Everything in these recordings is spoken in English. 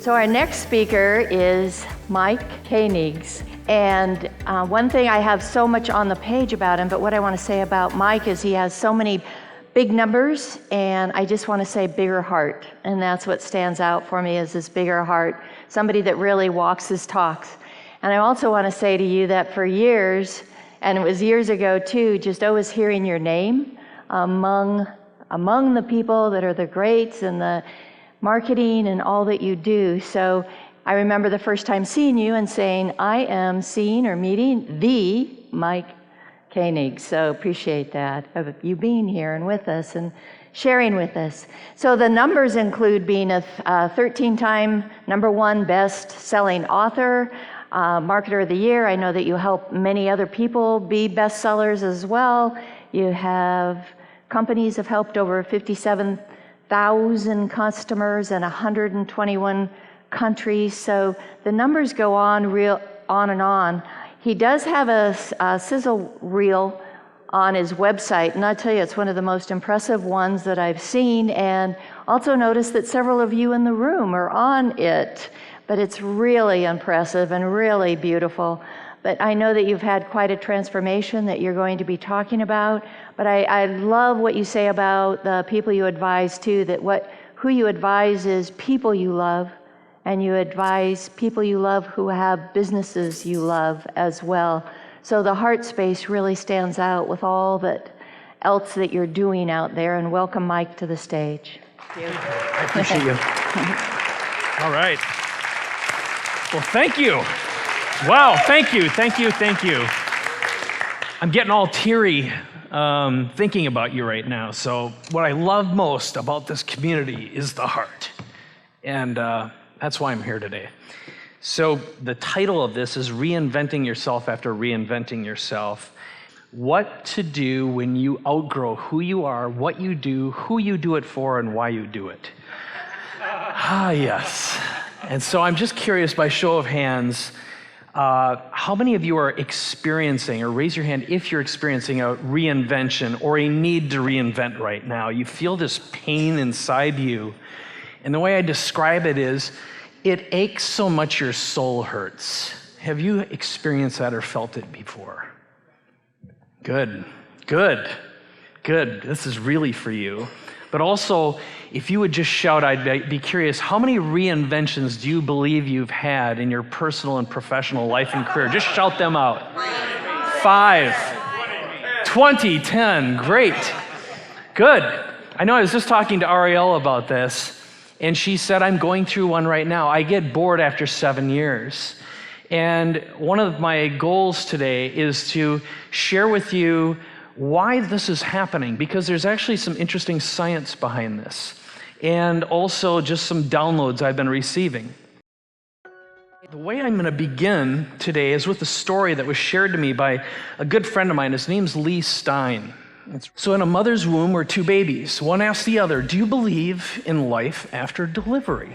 So our next speaker is Mike Koenigs. And one thing, I have so much on the page about him, but what I want to say about Mike is he has so many big numbers, and I just want to say bigger heart. And that's what stands out for me, is this bigger heart, somebody that really walks his talks. And I also want to say to you that for years, and it was years ago too, just always hearing your name among the people that are the greats and the marketing and all that you do. So I remember the first time seeing you and saying, I am seeing or meeting the Mike Koenigs. So appreciate that, of you being here and with us and sharing with us. So the numbers include being a 13-time #1 best-selling author, Marketer of the Year. I know that you help many other people be bestsellers as well. You have companies have helped over 57,000 customers in 121 countries. So the numbers go on and on. He does have a sizzle reel on his website, and I tell you, it's one of the most impressive ones that I've seen, and also notice that several of you in the room are on it. But it's really impressive and really beautiful. But I know that you've had quite a transformation that you're going to be talking about. But I love what you say about the people you advise too, that who you advise is people you love, and you advise people you love who have businesses you love as well. So the heart space really stands out with all else that you're doing out there. And welcome Mike to the stage. Thank you. I appreciate you. All right. Well, thank you. Wow, thank you. I'm getting all teary thinking about you right now. So what I love most about this community is the heart. And that's why I'm here today. So the title of this is Reinventing Yourself After Reinventing Yourself. What to do when you outgrow who you are, what you do, who you do it for, and why you do it. Yes. And so I'm just curious, by show of hands, how many of you are experiencing, or raise your hand if you're experiencing a reinvention or a need to reinvent right now. You feel this pain inside you. And the way I describe it is, it aches so much your soul hurts. Have you experienced that or felt it before? Good. This is really for you. But also, if you would just shout, I'd be curious, how many reinventions do you believe you've had in your personal and professional life and career? Just shout them out. 5, 20, 10, great. Good. I know I was just talking to Ariel about this, and she said, I'm going through one right now. I get bored after 7 years. And one of my goals today is to share with you why this is happening, because there's actually some interesting science behind this, and also just some downloads I've been receiving. The way I'm going to begin today is with a story that was shared to me by a good friend of mine. His name's Lee Stein. So in a mother's womb were 2 babies. One asked the other, do you believe in life after delivery?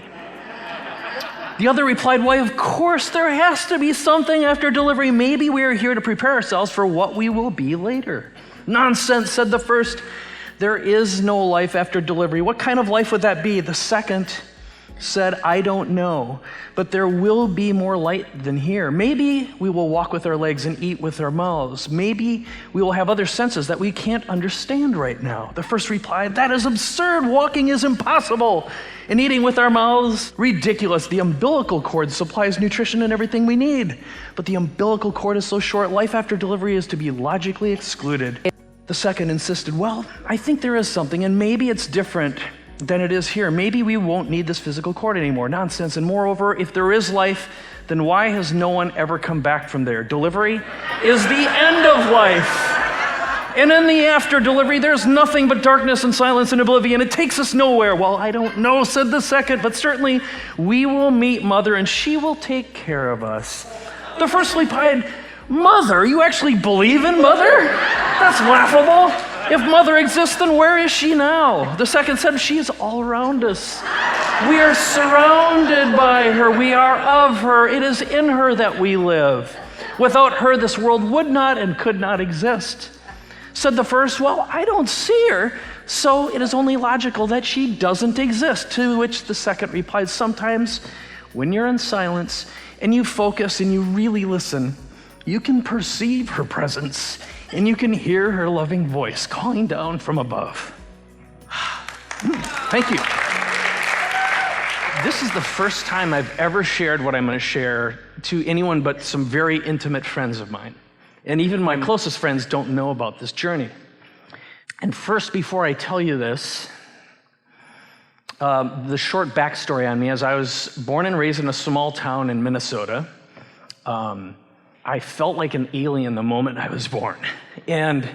The other replied, why, of course, there has to be something after delivery. Maybe we are here to prepare ourselves for what we will be later. Nonsense, said the first. There is no life after delivery. What kind of life would that be? The second said, I don't know, but there will be more light than here. Maybe we will walk with our legs and eat with our mouths. Maybe we will have other senses that we can't understand right now. The first replied, that is absurd. Walking is impossible. And eating with our mouths, ridiculous. The umbilical cord supplies nutrition and everything we need. But the umbilical cord is so short, life after delivery is to be logically excluded. The second insisted, well, I think there is something, and maybe it's different than it is here. Maybe we won't need this physical cord anymore. Nonsense. And moreover, if there is life, then why has no one ever come back from there? Delivery is the end of life. And in the after delivery, there's nothing but darkness and silence and oblivion. It takes us nowhere. Well, I don't know, said the second, but certainly we will meet Mother and she will take care of us. The first replied, Mother? You actually believe in Mother? That's laughable. If Mother exists, then where is she now? The second said, she is all around us. We are surrounded by her. We are of her. It is in her that we live. Without her, this world would not and could not exist. Said the first, well, I don't see her, so it is only logical that she doesn't exist. To which the second replied, sometimes when you're in silence and you focus and you really listen, you can perceive her presence and you can hear her loving voice calling down from above. Thank you. This is the first time I've ever shared what I'm going to share to anyone but some very intimate friends of mine. And even my closest friends don't know about this journey. And first, before I tell you this, the short backstory on me is I was born and raised in a small town in Minnesota. I felt like an alien the moment I was born. And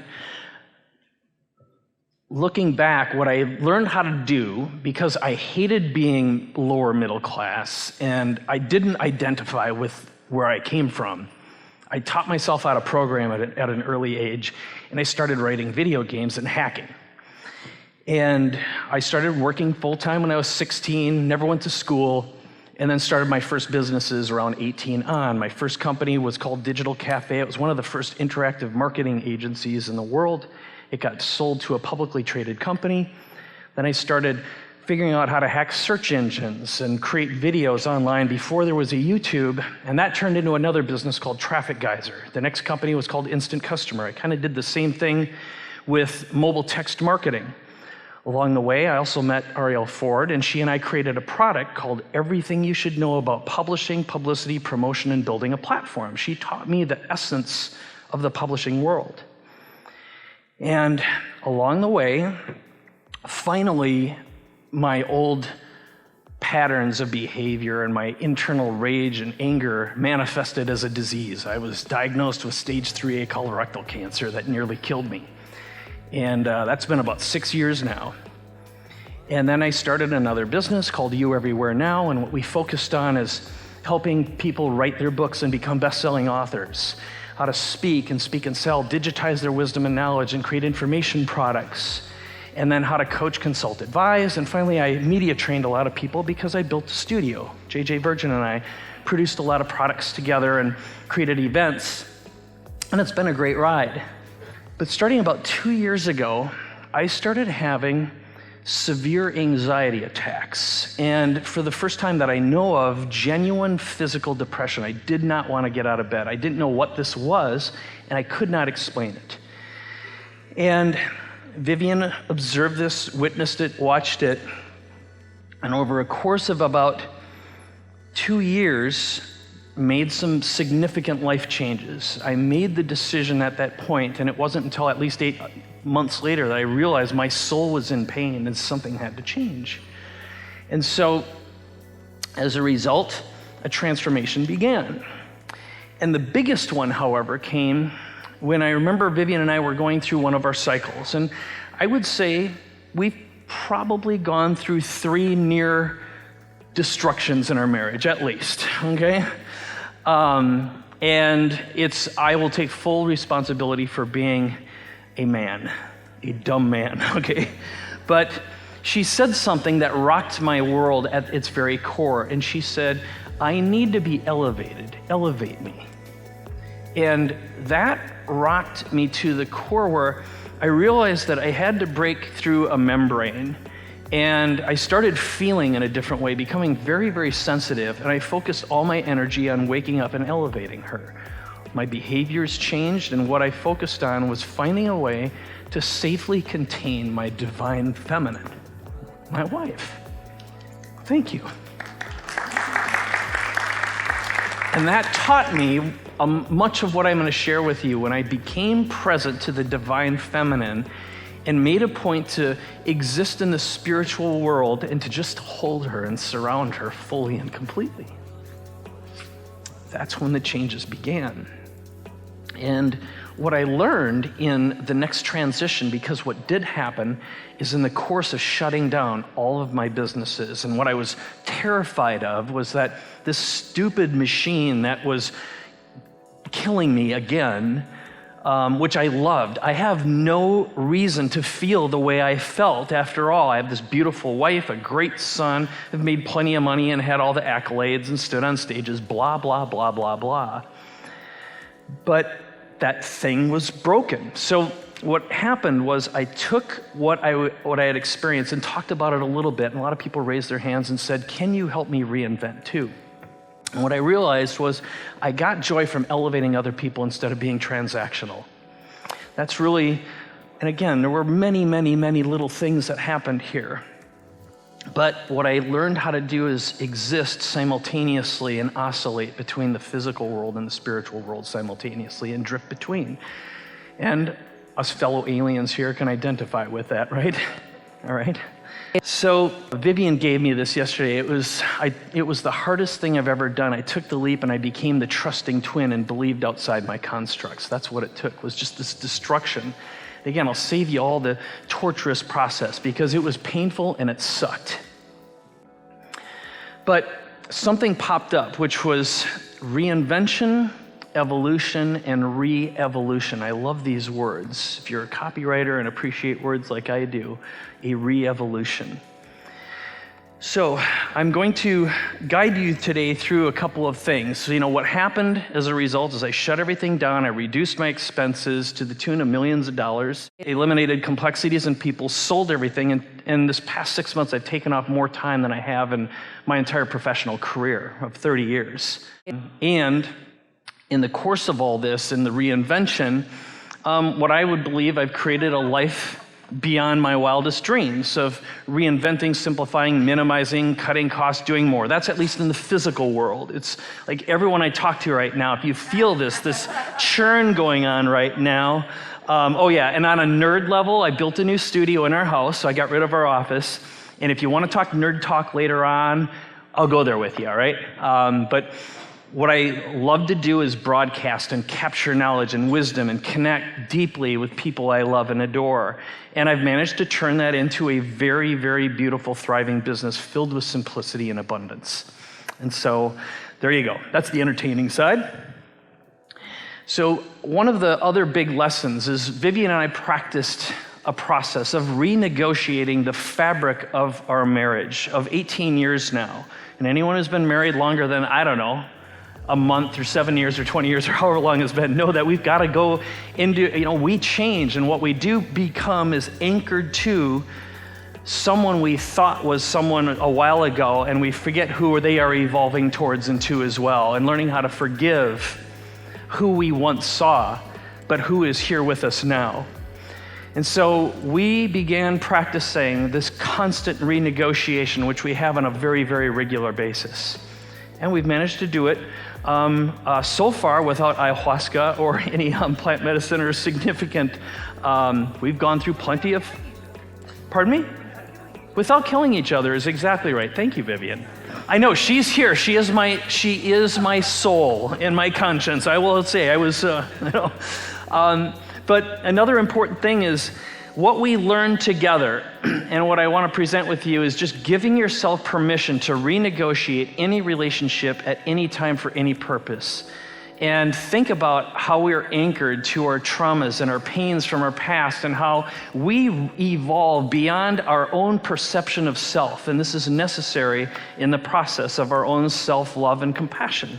looking back, what I learned how to do, because I hated being lower middle class and I didn't identify with where I came from, I taught myself how to program at an early age, and I started writing video games and hacking. And I started working full-time when I was 16, never went to school, and then started my first businesses around 18 on. My first company was called Digital Cafe. It was one of the first interactive marketing agencies in the world. It got sold to a publicly traded company. Then I started figuring out how to hack search engines and create videos online before there was a YouTube, and that turned into another business called Traffic Geyser. The next company was called Instant Customer. I kind of did the same thing with mobile text marketing. Along the way, I also met Arielle Ford, and she and I created a product called Everything You Should Know About Publishing, Publicity, Promotion, and Building a Platform. She taught me the essence of the publishing world. And along the way, finally, my old patterns of behavior and my internal rage and anger manifested as a disease. I was diagnosed with stage 3A colorectal cancer that nearly killed me. And that's been about 6 years now. And then I started another business called You Everywhere Now, and what we focused on is helping people write their books and become best-selling authors, how to speak and sell, digitize their wisdom and knowledge, and create information products, and then how to coach, consult, advise. And finally, I media trained a lot of people because I built a studio. JJ Virgin and I produced a lot of products together and created events, and it's been a great ride. But starting about 2 years ago, I started having severe anxiety attacks, and for the first time that I know of, genuine physical depression. I did not want to get out of bed. I didn't know what this was, and I could not explain it. And Vivian observed this, witnessed it, watched it, and over a course of about 2 years, made some significant life changes. I made the decision at that point, and it wasn't until at least 8 months later that I realized my soul was in pain and something had to change. And so, as a result, a transformation began. And the biggest one, however, came when I remember Vivian and I were going through one of our cycles. And I would say we've probably gone through 3 near destructions in our marriage, at least, okay? And I will take full responsibility for being a man, a dumb man, okay? But she said something that rocked my world at its very core, and she said, I need to be elevated, elevate me. And that rocked me to the core where I realized that I had to break through a membrane, and I started feeling in a different way, becoming very, very sensitive, and I focused all my energy on waking up and elevating her. My behaviors changed, and what I focused on was finding a way to safely contain my divine feminine, my wife. Thank you. And that taught me much of what I'm going to share with you when I became present to the divine feminine and made a point to exist in the spiritual world and to just hold her and surround her fully and completely. That's when the changes began. And what I learned in the next transition, because what did happen is in the course of shutting down all of my businesses, and what I was terrified of was that this stupid machine that was killing me again, which I loved. I have no reason to feel the way I felt. After all, I have this beautiful wife, a great son, have made plenty of money and had all the accolades and stood on stages, blah, blah, blah, blah, blah. But that thing was broken. So what happened was I took what I had experienced and talked about it a little bit, and a lot of people raised their hands and said, can you help me reinvent too? And what I realized was I got joy from elevating other people instead of being transactional. That's really, and again, there were many, many, many little things that happened here. But what I learned how to do is exist simultaneously and oscillate between the physical world and the spiritual world simultaneously and drift between. And us fellow aliens here can identify with that, right? All right. So Vivian gave me this yesterday. It was the hardest thing I've ever done. I took the leap and I became the trusting twin and believed outside my constructs. That's what it took, was just this destruction. Again, I'll save you all the torturous process because it was painful and it sucked. But something popped up, which was reinvention, evolution, and re-evolution. I love these words. If you're a copywriter and appreciate words like I do, a re-evolution. So I'm going to guide you today through a couple of things. So, what happened as a result is I shut everything down. I reduced my expenses to the tune of millions of dollars, eliminated complexities in people, sold everything. And this past 6 months, I've taken off more time than I have in my entire professional career of 30 years. And in the course of all this, in the reinvention, what I would believe, I've created a life beyond my wildest dreams of reinventing, simplifying, minimizing, cutting costs, doing more. That's at least in the physical world. It's like everyone I talk to right now, if you feel this churn going on right now. Oh yeah, and on a nerd level, I built a new studio in our house, so I got rid of our office. And if you want to talk nerd talk later on, I'll go there with you, all right? But what I love to do is broadcast and capture knowledge and wisdom and connect deeply with people I love and adore. And I've managed to turn that into a very, very beautiful, thriving business filled with simplicity and abundance. And so there you go. That's the entertaining side. So one of the other big lessons is Vivian and I practiced a process of renegotiating the fabric of our marriage of 18 years now. And anyone who's been married longer than, I don't know, a month or 7 years or 20 years or however long it's been, know that we've got to go into, we change, and what we do become is anchored to someone we thought was someone a while ago, and we forget who they are evolving towards into as well, and learning how to forgive who we once saw, but who is here with us now. And so we began practicing this constant renegotiation, which we have on a very, very regular basis. And we've managed to do it so far without ayahuasca or any plant medicine or significant, we've gone through plenty of, pardon me? Without killing each other is exactly right. Thank you, Vivian. I know, she's here. She is my soul and my conscience. I will say, but another important thing is what we learn together, and what I want to present with you is just giving yourself permission to renegotiate any relationship at any time for any purpose. And think about how we're anchored to our traumas and our pains from our past, and how we evolve beyond our own perception of self. And this is necessary in the process of our own self-love and compassion.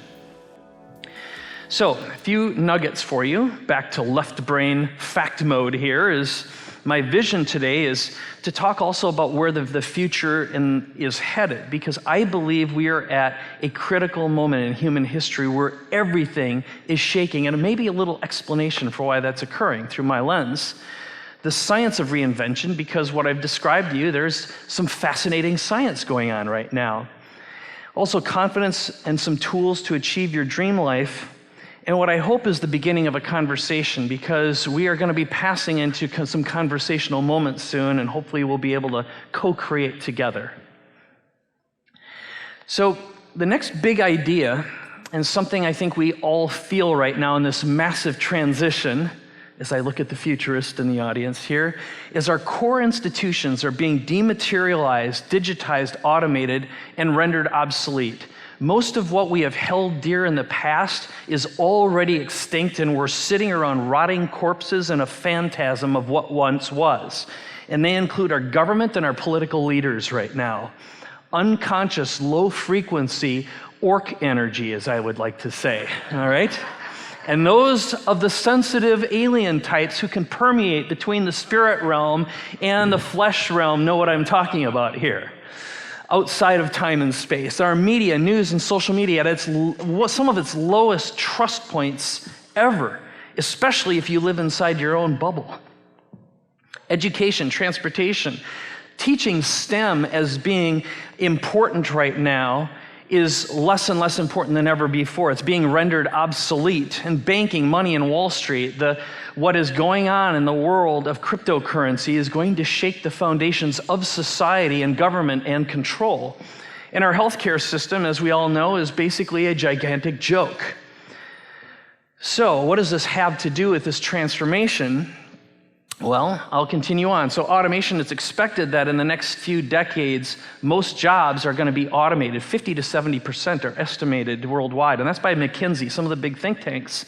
So, a few nuggets for you. Back to left brain fact mode here is my vision today is to talk also about where the future is headed, because I believe we are at a critical moment in human history where everything is shaking, and maybe a little explanation for why that's occurring through my lens. The science of reinvention, because what I've described to you, there's some fascinating science going on right now. Also, confidence and some tools to achieve your dream life. And what I hope is the beginning of a conversation, because we are going to be passing into some conversational moments soon, and hopefully we'll be able to co-create together. So the next big idea, and something I think we all feel right now in this massive transition, as I look at the futurist in the audience here, is our core institutions are being dematerialized, digitized, automated, and rendered obsolete. Most of what we have held dear in the past is already extinct, and we're sitting around rotting corpses in a phantasm of what once was. And they include our government and our political leaders right now. Unconscious, low-frequency orc energy, as I would like to say, all right? And those of the sensitive alien types who can permeate between the spirit realm and the flesh realm know what I'm talking about here. Outside of time and space. Our media, news, and social media at some of its lowest trust points ever, especially if you live inside your own bubble. Education, transportation, teaching STEM as being important right now is less and less important than ever before. It's being rendered obsolete. And banking, money, and Wall Street, what is going on in the world of cryptocurrency is going to shake the foundations of society and government and control. And our healthcare system, as we all know, is basically a gigantic joke. So what does this have to do with this transformation? Well, I'll continue on. So automation, it's expected that in the next few decades, most jobs are going to be automated. 50 to 70% are estimated worldwide, and that's by McKinsey, some of the big think tanks.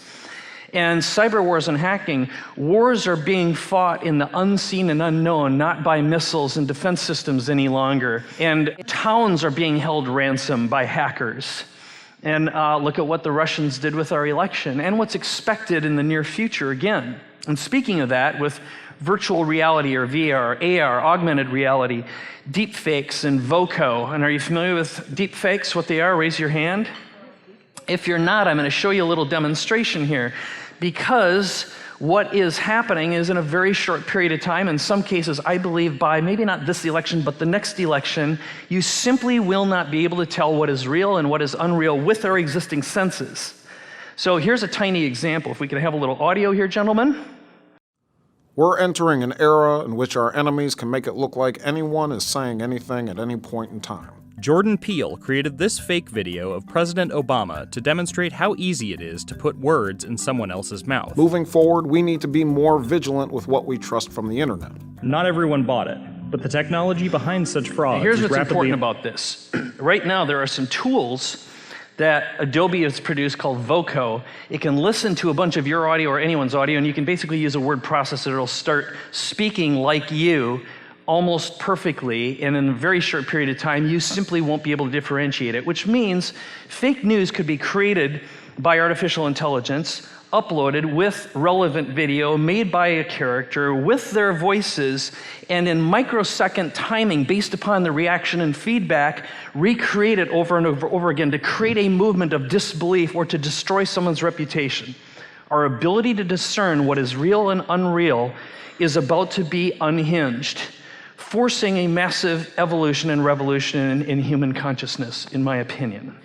And cyber wars and hacking, wars are being fought in the unseen and unknown, not by missiles and defense systems any longer. And towns are being held ransom by hackers. And look at what the Russians did with our election and what's expected in the near future again. And speaking of that, with virtual reality or VR, AR, augmented reality, deepfakes and VOCO. And are you familiar with deepfakes, what they are? Raise your hand. If you're not, I'm going to show you a little demonstration here, because what is happening is in a very short period of time, in some cases, I believe by maybe not this election, but the next election, you simply will not be able to tell what is real and what is unreal with our existing senses. So here's a tiny example. If we could have a little audio here, gentlemen. We're entering an era in which our enemies can make it look like anyone is saying anything at any point in time. Jordan Peele created this fake video of President Obama to demonstrate how easy it is to put words in someone else's mouth. Moving forward, we need to be more vigilant with what we trust from the internet. Not everyone bought it, but the technology behind such frauds Here's is what's rapidly... important about this. Right now, there are some tools that Adobe has produced called VOCO. It can listen to a bunch of your audio or anyone's audio, and you can basically use a word processor. It'll start speaking like you almost perfectly, and in a very short period of time, you simply won't be able to differentiate it, which means fake news could be created by artificial intelligence, uploaded with relevant video made by a character with their voices, and in microsecond timing based upon the reaction and feedback, recreate it over and over again to create a movement of disbelief or to destroy someone's reputation. Our ability to discern what is real and unreal is about to be unhinged, forcing a massive evolution and revolution in human consciousness, in my opinion.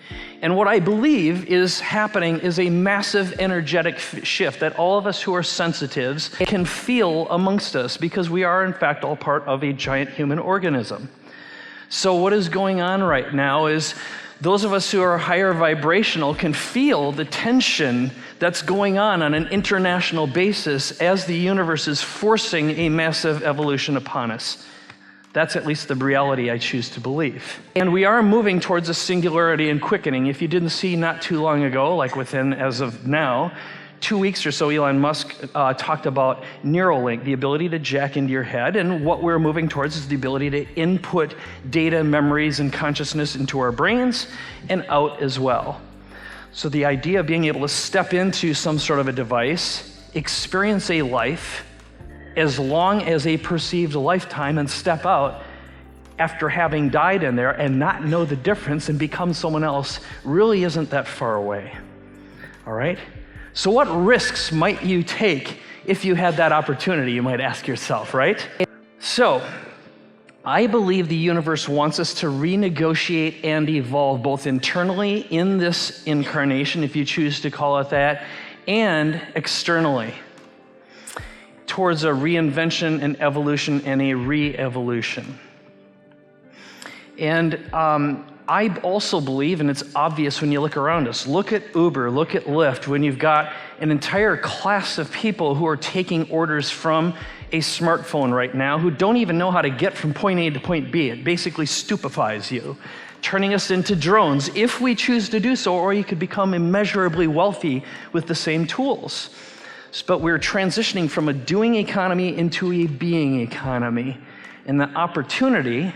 And what I believe is happening is a massive energetic shift that all of us who are sensitives can feel amongst us, because we are in fact all part of a giant human organism. So what is going on right now is those of us who are higher vibrational can feel the tension that's going on an international basis as the universe is forcing a massive evolution upon us. That's at least the reality I choose to believe. And we are moving towards a singularity and quickening. If you didn't see not too long ago, like within, as of now, 2 weeks or so, Elon Musk talked about Neuralink, the ability to jack into your head, and what we're moving towards is the ability to input data, memories, and consciousness into our brains and out as well. So the idea of being able to step into some sort of a device, experience a life, as long as a perceived lifetime, and step out after having died in there and not know the difference and become someone else really isn't that far away. All right? So what risks might you take if you had that opportunity, you might ask yourself, right? So I believe the universe wants us to renegotiate and evolve both internally in this incarnation, if you choose to call it that, and externally, towards a reinvention, an evolution, and a re-evolution. And I also believe, and it's obvious when you look around us, look at Uber, look at Lyft, when you've got an entire class of people who are taking orders from a smartphone right now who don't even know how to get from point A to point B. It basically stupefies you, turning us into drones if we choose to do so, or you could become immeasurably wealthy with the same tools. But we're transitioning from a doing economy into a being economy, and the opportunity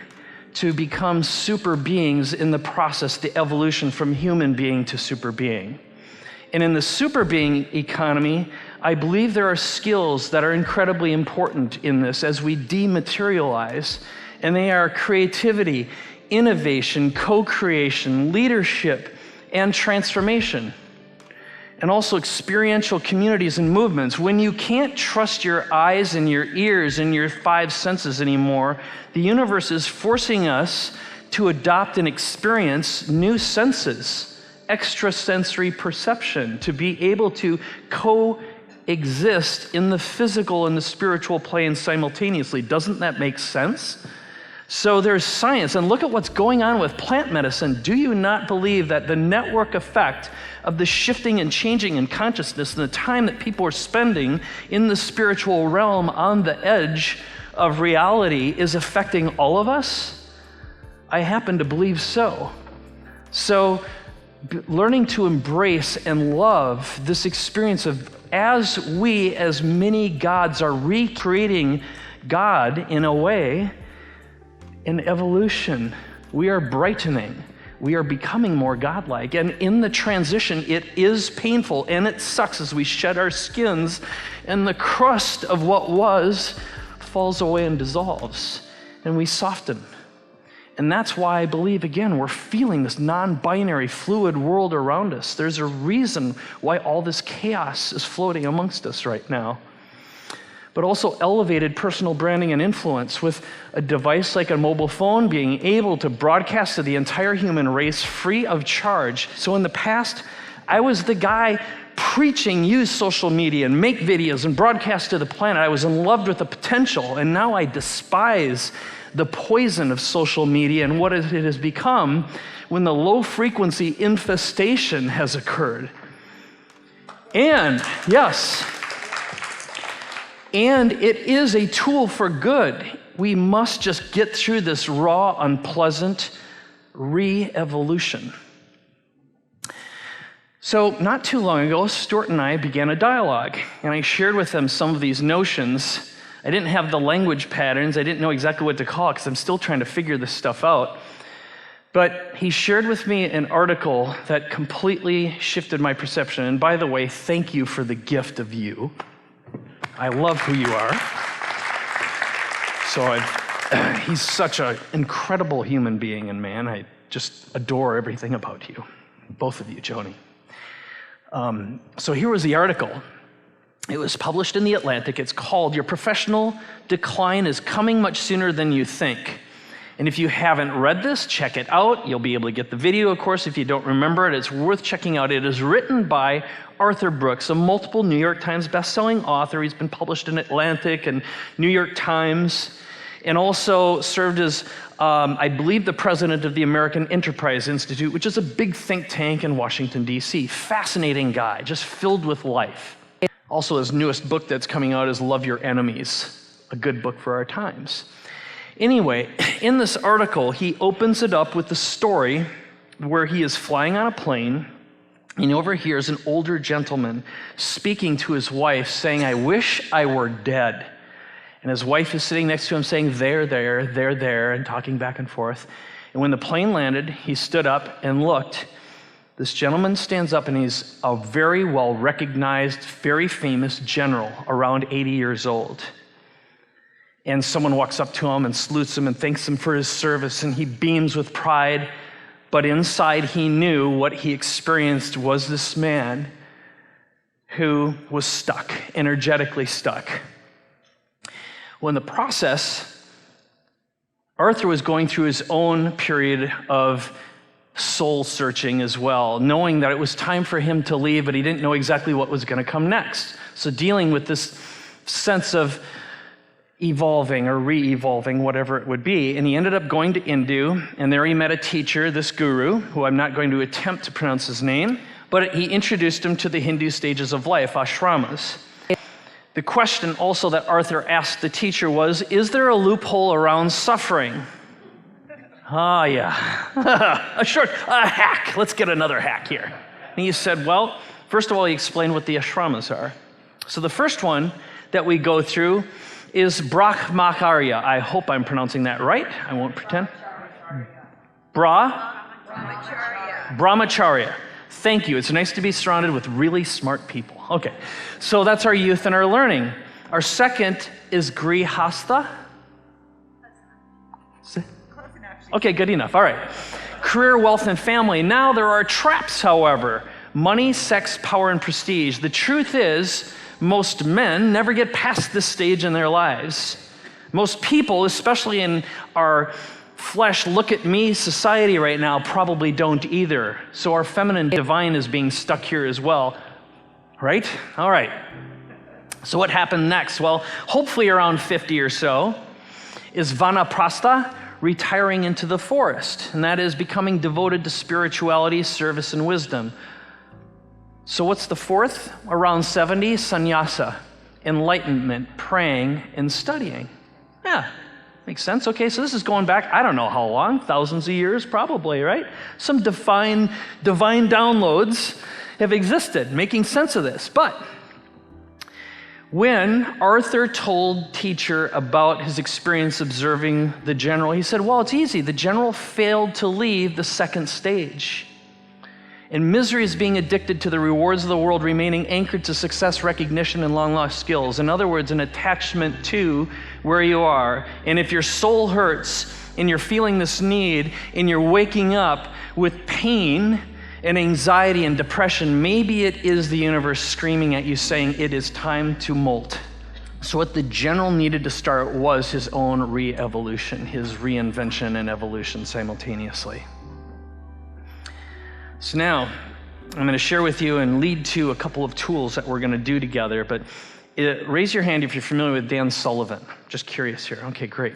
to become super beings in the process, the evolution from human being to super being. And in the super being economy, I believe there are skills that are incredibly important in this as we dematerialize, and they are creativity, innovation, co-creation, leadership, and transformation. And also experiential communities and movements. When you can't trust your eyes and your ears and your five senses anymore, the universe is forcing us to adopt and experience new senses, extrasensory perception, to be able to coexist in the physical and the spiritual plane simultaneously. Doesn't that make sense? So there's science, and look at what's going on with plant medicine. Do you not believe that the network effect of the shifting and changing in consciousness and the time that people are spending in the spiritual realm on the edge of reality is affecting all of us? I happen to believe so. So learning to embrace and love this experience of as we, as many gods, are recreating God in a way, in evolution, we are brightening. We are becoming more godlike. And in the transition, it is painful and it sucks as we shed our skins and the crust of what was falls away and dissolves and we soften. And that's why I believe, again, we're feeling this non-binary, fluid world around us. There's a reason why all this chaos is floating amongst us right now. But also elevated personal branding and influence with a device like a mobile phone being able to broadcast to the entire human race free of charge. So in the past, I was the guy preaching, use social media and make videos and broadcast to the planet. I was in love with the potential, and now I despise the poison of social media and what it has become when the low frequency infestation has occurred. And yes, and it is a tool for good. We must just get through this raw, unpleasant re-evolution. So not too long ago, Stuart and I began a dialogue, and I shared with him some of these notions. I didn't have the language patterns. I didn't know exactly what to call it because I'm still trying to figure this stuff out. But he shared with me an article that completely shifted my perception. And by the way, thank you for the gift of you. I love who you are. So he's such an incredible human being and man. I just adore everything about you, both of you, Joni. So here was the article. It was published in The Atlantic. It's called "Your Professional Decline is Coming Much Sooner Than You Think." And if you haven't read this, check it out. You'll be able to get the video, of course, if you don't remember it. It's worth checking out. It is written by Arthur Brooks, a multiple New York Times bestselling author. He's been published in Atlantic and New York Times, and also served as, I believe, the president of the American Enterprise Institute, which is a big think tank in Washington, D.C. Fascinating guy, just filled with life. Also, his newest book that's coming out is Love Your Enemies, a good book for our times. Anyway, in this article, he opens it up with the story where he is flying on a plane and he overhears an older gentleman speaking to his wife saying, "I wish I were dead." And his wife is sitting next to him saying, "There, there, there," and talking back and forth. And when the plane landed, he stood up and looked. This gentleman stands up and he's a very well-recognized, very famous general, around 80 years old. And someone walks up to him and salutes him and thanks him for his service, and he beams with pride. But inside he knew what he experienced was this man who was stuck, energetically stuck. Well, in the process, Arthur was going through his own period of soul searching as well, knowing that it was time for him to leave, but he didn't know exactly what was going to come next. So dealing with this sense of evolving or re-evolving, whatever it would be. And he ended up going to Indu, and there he met a teacher, this guru, who I'm not going to attempt to pronounce his name, but he introduced him to the Hindu stages of life, ashramas. The question also that Arthur asked the teacher was, is there a loophole around suffering? Yeah. A hack. Let's get another hack here. And he said, well, first of all, he explained what the ashramas are. So the first one that we go through is Brahmacharya. I hope I'm pronouncing that right. I won't pretend. Brahmacharya. Thank you. It's nice to be surrounded with really smart people. Okay, so that's our youth and our learning. Our second is grihastha. Okay, good enough. All right. Career, wealth, and family. Now there are traps, however. Money, sex, power, and prestige. The truth is, most men never get past this stage in their lives. Most people, especially in our flesh, look at me society right now, probably don't either. So our feminine divine is being stuck here as well. Right? All right. So what happened next? Well, hopefully around 50 or so is vanaprastha, retiring into the forest, and that is becoming devoted to spirituality, service, and wisdom. So what's the fourth? Around 70, sannyasa, enlightenment, praying, and studying. Yeah, makes sense. Okay, so this is going back, I don't know how long, thousands of years probably, right? Some divine downloads have existed, making sense of this. But when Arthur told teacher about his experience observing the general, he said, well, it's easy. The general failed to leave the second stage. And misery is being addicted to the rewards of the world, remaining anchored to success, recognition, and long-lost skills. In other words, an attachment to where you are. And if your soul hurts and you're feeling this need and you're waking up with pain and anxiety and depression, maybe it is the universe screaming at you saying it is time to molt. So what the general needed to start was his own re-evolution, his reinvention and evolution simultaneously. So now I'm going to share with you and lead to a couple of tools that we're going to do together, but raise your hand if you're familiar with Dan Sullivan. Just curious here. Okay, great.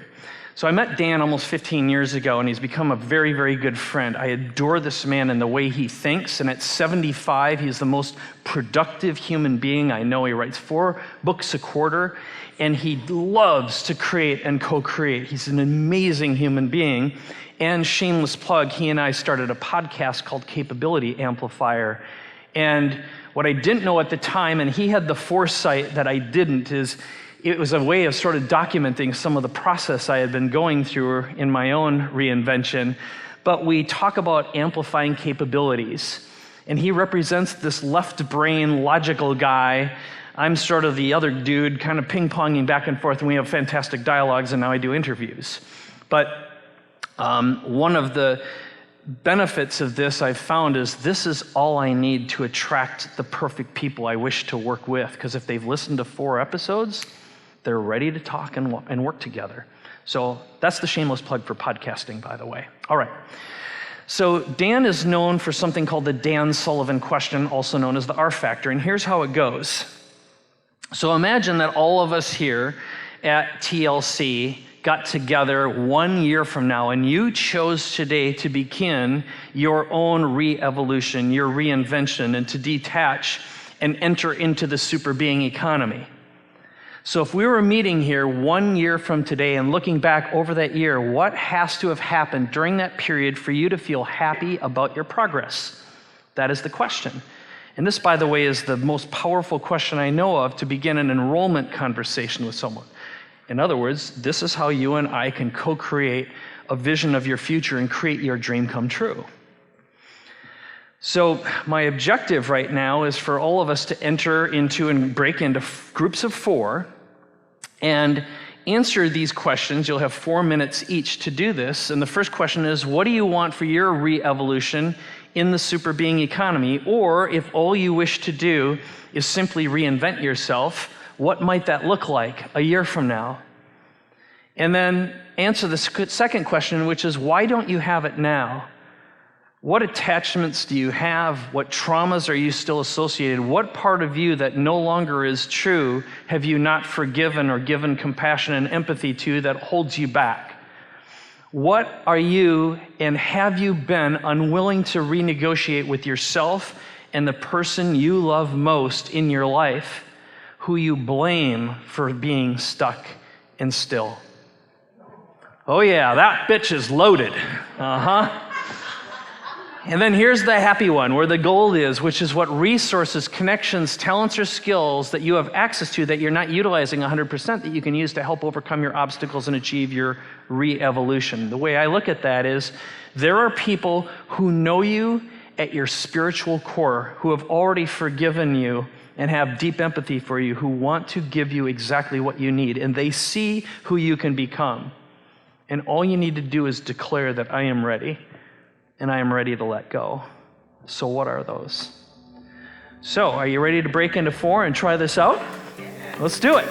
So I met Dan almost 15 years ago, and he's become a very, very good friend. I adore this man and the way he thinks, and at 75, he's the most productive human being I know. He writes 4 books a quarter, and he loves to create and co-create. He's an amazing human being. And shameless plug, he and I started a podcast called Capability Amplifier. And what I didn't know at the time, and he had the foresight that I didn't, is it was a way of sort of documenting some of the process I had been going through in my own reinvention. But we talk about amplifying capabilities. And he represents this left brain logical guy. I'm sort of the other dude, kind of ping-ponging back and forth, and we have fantastic dialogues, and now I do interviews. But one of the benefits of this I've found is this is all I need to attract the perfect people I wish to work with, because if they've listened to 4 episodes, they're ready to talk and work together. So that's the shameless plug for podcasting, by the way. All right. So Dan is known for something called the Dan Sullivan question, also known as the R factor, and here's how it goes. So imagine that all of us here at TLC got together 1 year from now, and you chose today to begin your own re-evolution, your reinvention, and to detach and enter into the super being economy. So if we were meeting here 1 year from today and looking back over that year, what has to have happened during that period for you to feel happy about your progress? That is the question. And this, by the way, is the most powerful question I know of to begin an enrollment conversation with someone. In other words, this is how you and I can co-create a vision of your future and create your dream come true. So my objective right now is for all of us to enter into and break into groups of 4 and answer these questions. You'll have 4 minutes each to do this. And the first question is, what do you want for your re-evolution in the super being economy? Or if all you wish to do is simply reinvent yourself, what might that look like a year from now? And then answer the second question, which is, why don't you have it now? What attachments do you have? What traumas are you still associated? What part of you that no longer is true have you not forgiven or given compassion and empathy to that holds you back? What are you and have you been unwilling to renegotiate with yourself and the person you love most in your life, who you blame for being stuck and still? Oh yeah, that bitch is loaded. And then here's the happy one, where the gold is, which is what resources, connections, talents, or skills that you have access to that you're not utilizing 100% that you can use to help overcome your obstacles and achieve your re-evolution. The way I look at that is there are people who know you at your spiritual core who have already forgiven you and have deep empathy for you, who want to give you exactly what you need, and they see who you can become. And all you need to do is declare that I am ready, and I am ready to let go. So what are those? So, are you ready to break into 4 and try this out? Let's do it.